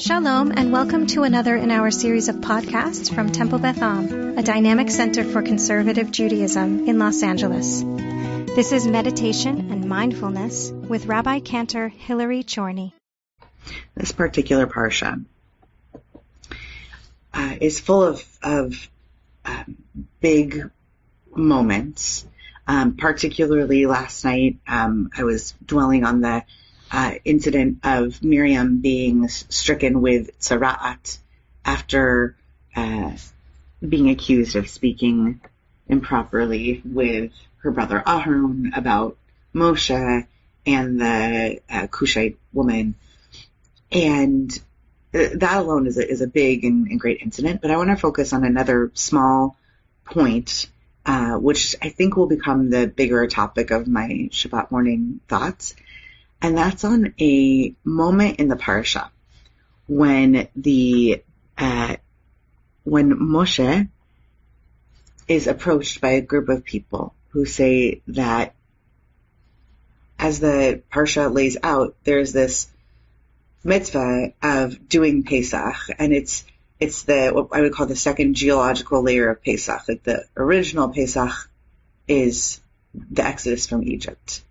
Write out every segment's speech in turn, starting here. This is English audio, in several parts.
Shalom, and welcome to another in our series of podcasts from Temple Beth Am, a dynamic center for conservative Judaism in Los Angeles. This is Meditation and Mindfulness with Rabbi-Cantor Hilary Chorney. This particular parsha is full of big moments. Particularly last night, I was dwelling on the incident of Miriam being stricken with tzara'at after being accused of speaking improperly with her brother Aharon about Moshe and the Cushite woman. And that alone is a big and great incident, but I want to focus on another small point, which I think will become the bigger topic of my Shabbat morning thoughts. And that's on a moment in the parsha when when Moshe is approached by a group of people who say that, as the parsha lays out, there's this mitzvah of doing Pesach, and it's what I would call the second geological layer of Pesach. Like the original Pesach is the Exodus from Egypt.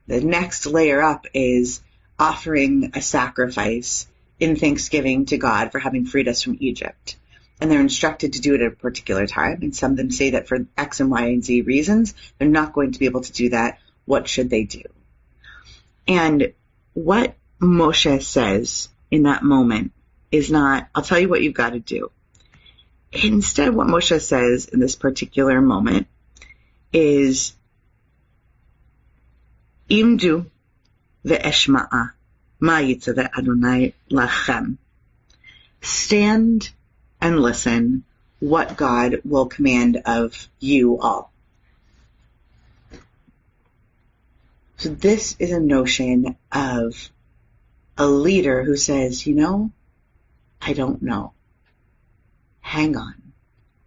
The next layer up is offering a sacrifice in thanksgiving to God for having freed us from Egypt. And they're instructed to do it at a particular time. And some of them say that for X and Y and Z reasons, they're not going to be able to do that. What should they do? And what Moshe says in that moment is not, I'll tell you what you've got to do. Instead, what Moshe says in this particular moment is, Imdu ve'eshma'a ma yitzaveh Adonai lachem. Stand and listen what God will command of you all. So this is a notion of a leader who says, I don't know. Hang on.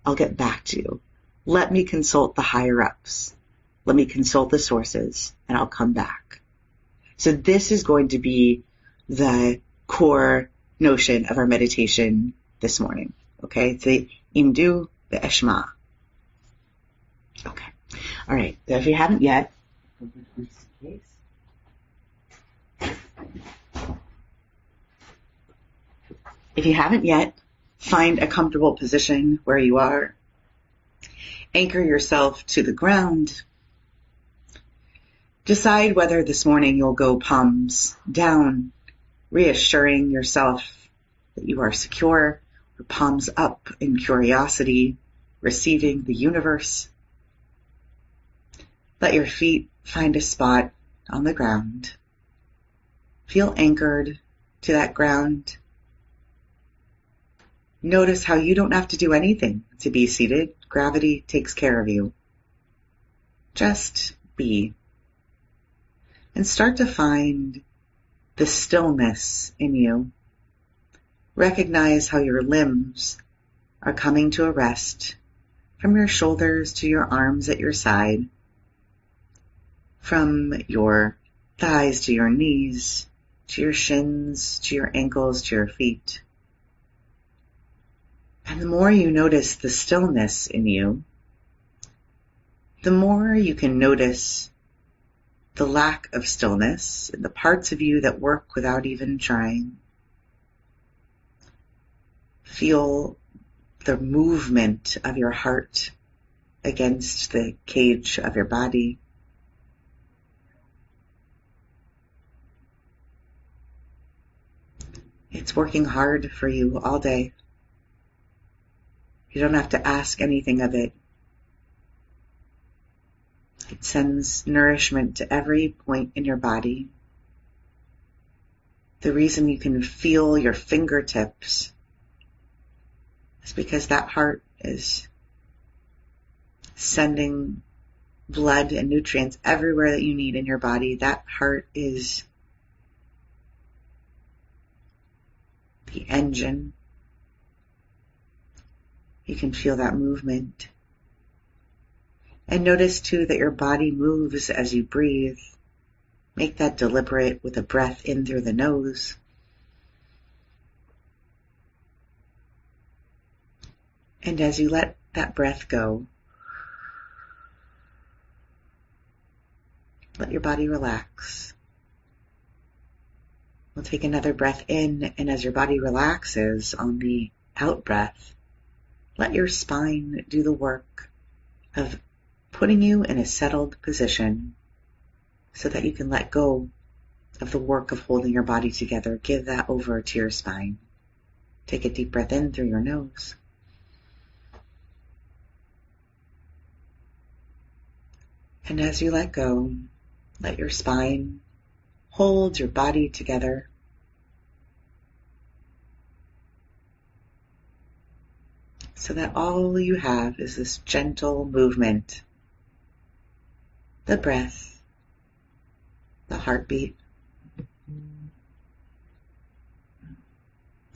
I'll get back to you. Let me consult the higher ups. Let me consult the sources, and I'll come back. So this is going to be the core notion of our meditation this morning. Okay? It's the imdu ve'eshma. Okay. All right. So if you haven't yet, find a comfortable position where you are. Anchor yourself to the ground. Decide whether this morning you'll go palms down, reassuring yourself that you are secure, or palms up in curiosity, receiving the universe. Let your feet find a spot on the ground. Feel anchored to that ground. Notice how you don't have to do anything to be seated. Gravity takes care of you. Just be. And start to find the stillness in you. Recognize how your limbs are coming to a rest, from your shoulders to your arms at your side, from your thighs to your knees, to your shins, to your ankles, to your feet. And the more you notice the stillness in you, the more you can notice the lack of stillness in the parts of you that work without even trying. Feel the movement of your heart against the cage of your body. It's working hard for you all day. You don't have to ask anything of it. It sends nourishment to every point in your body. The reason you can feel your fingertips is because that heart is sending blood and nutrients everywhere that you need in your body. That heart is the engine. You can feel that movement. And notice too that your body moves as you breathe. Make that deliberate with a breath in through the nose And as you let that breath go, let your body relax. We'll take another breath in, and as your body relaxes on the out breath, let your spine do the work of putting you in a settled position so that you can let go of the work of holding your body together. Give that over to your spine. Take a deep breath in through your nose. And as you let go, let your spine hold your body together. So that all you have is this gentle movement, the breath, the heartbeat.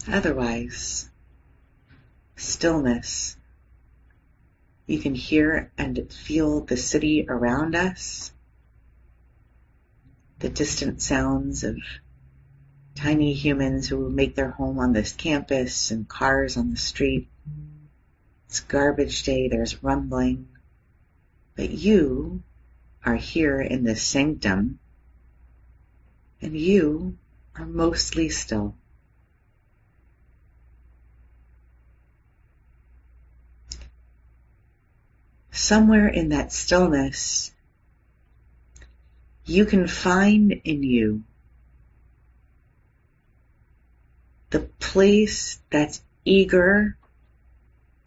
Otherwise, stillness. You can hear and feel the city around us, the distant sounds of tiny humans who make their home on this campus and cars on the street. It's garbage day, there's rumbling, but you are here in this sanctum, and you are mostly still. Somewhere in that stillness, you can find in you the place that's eager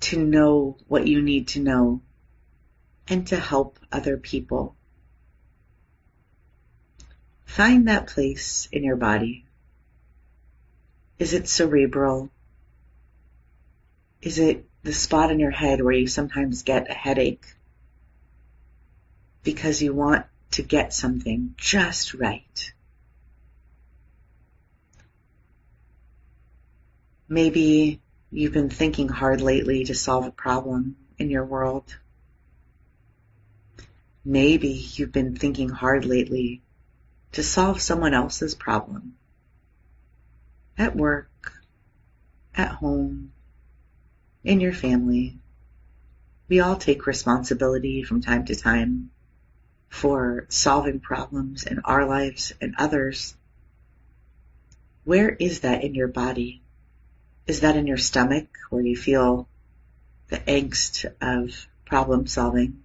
to know what you need to know and to help other people. Find that place in your body. Is it cerebral? Is it the spot in your head where you sometimes get a headache because you want to get something just right? Maybe you've been thinking hard lately to solve a problem in your world. Maybe you've been thinking hard lately to solve someone else's problem. At work, at home, in your family. We all take responsibility from time to time for solving problems in our lives and others. Where is that in your body? Is that in your stomach where you feel the angst of problem solving?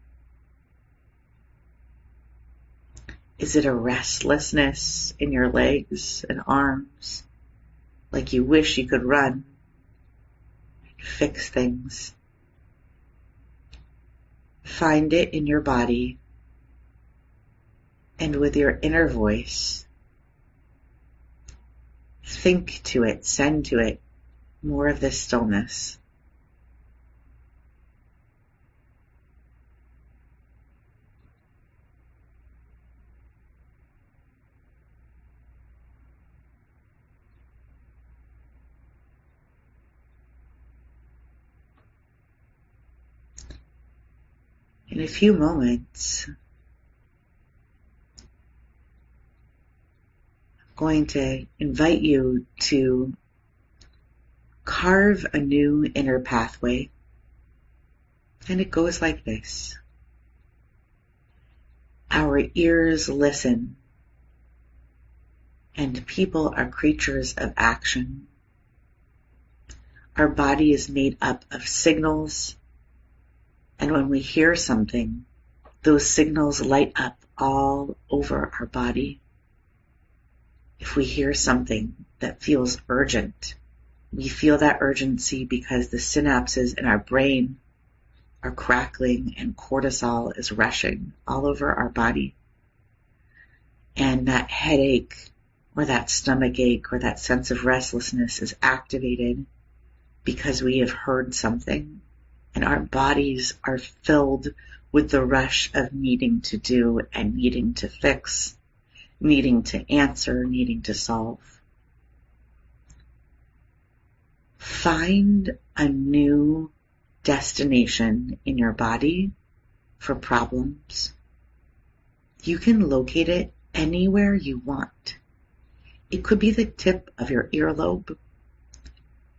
Is it a restlessness in your legs and arms, like you wish you could run and fix things? Find it in your body, and with your inner voice, think to it, send to it more of this stillness. In a few moments, I'm going to invite you to carve a new inner pathway. And it goes like this. Our ears listen, and people are creatures of action. Our body is made up of signals, and when we hear something, those signals light up all over our body. If we hear something that feels urgent, we feel that urgency because the synapses in our brain are crackling and cortisol is rushing all over our body. And that headache or that stomach ache or that sense of restlessness is activated because we have heard something. And our bodies are filled with the rush of needing to do and needing to fix, needing to answer, needing to solve. Find a new destination in your body for problems. You can locate it anywhere you want. It could be the tip of your earlobe,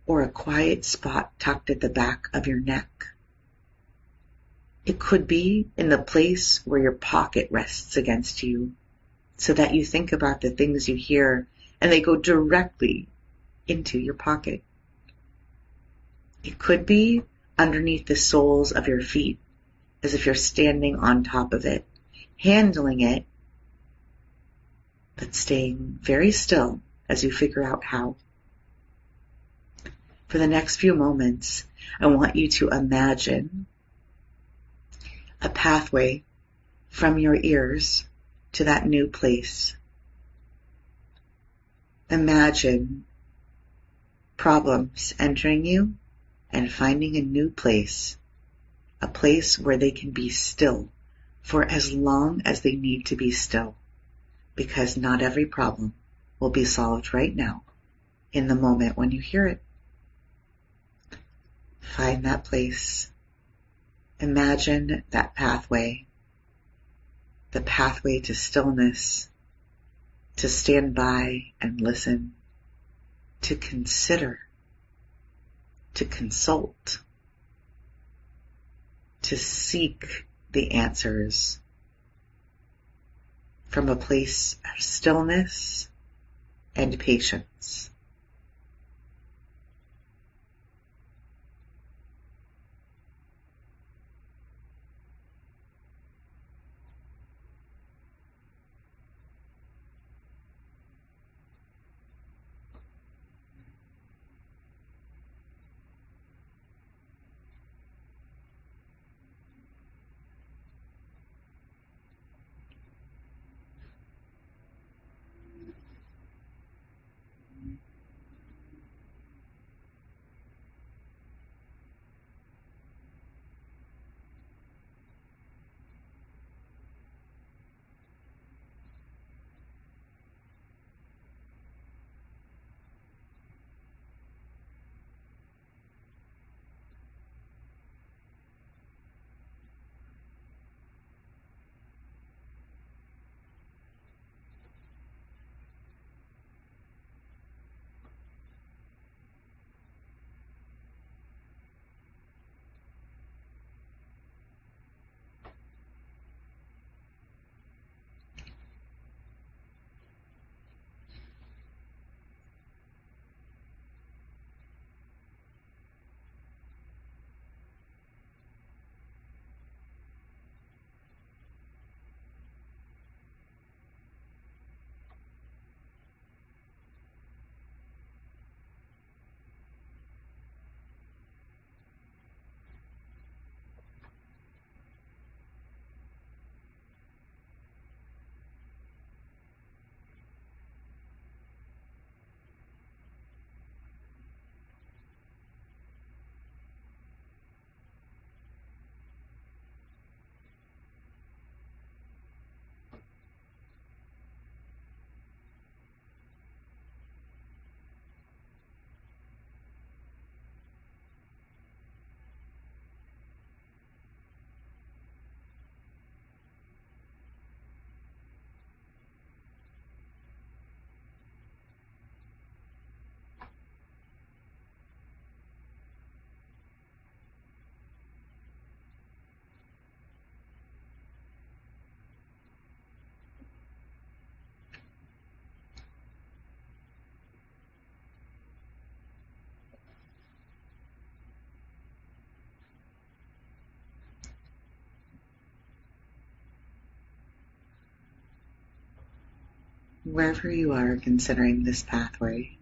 or a quiet spot tucked at the back of your neck. It could be in the place where your pocket rests against you, so that you think about the things you hear and they go directly into your pocket. It could be underneath the soles of your feet, as if you're standing on top of it, handling it, but staying very still as you figure out how. For the next few moments, I want you to imagine a pathway from your ears to that new place. Imagine problems entering you and finding a new place, a place where they can be still for as long as they need to be still, because not every problem will be solved right now in the moment when you hear it. Find that place. Imagine that pathway, the pathway to stillness, to stand by and listen, to consider, to consult, to seek the answers from a place of stillness and patience. Wherever you are considering this pathway,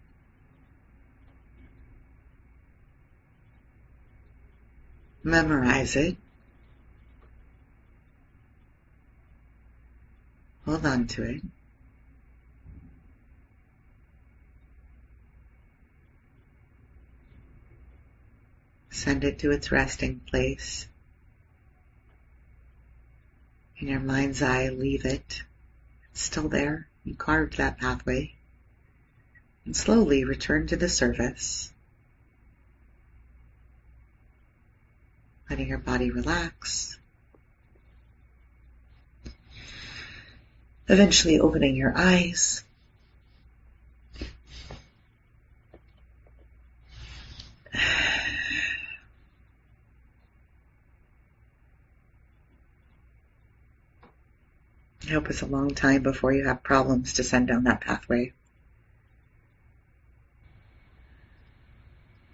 memorize it, hold on to it, send it to its resting place. In your mind's eye, leave it. It's still there. You carved that pathway. And slowly return to the surface, letting your body relax. Eventually opening your eyes. I hope it's a long time before you have problems to send down that pathway.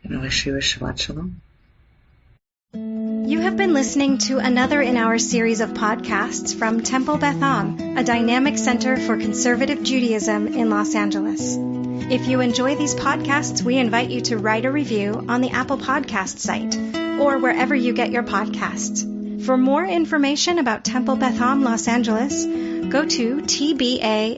And I wish you a Shabbat Shalom. You have been listening to another in our series of podcasts from Temple Beth Am, a dynamic center for conservative Judaism in Los Angeles. If you enjoy these podcasts, we invite you to write a review on the Apple Podcast site or wherever you get your podcasts. For more information about Temple Beth Am Los Angeles, go to tbala.org.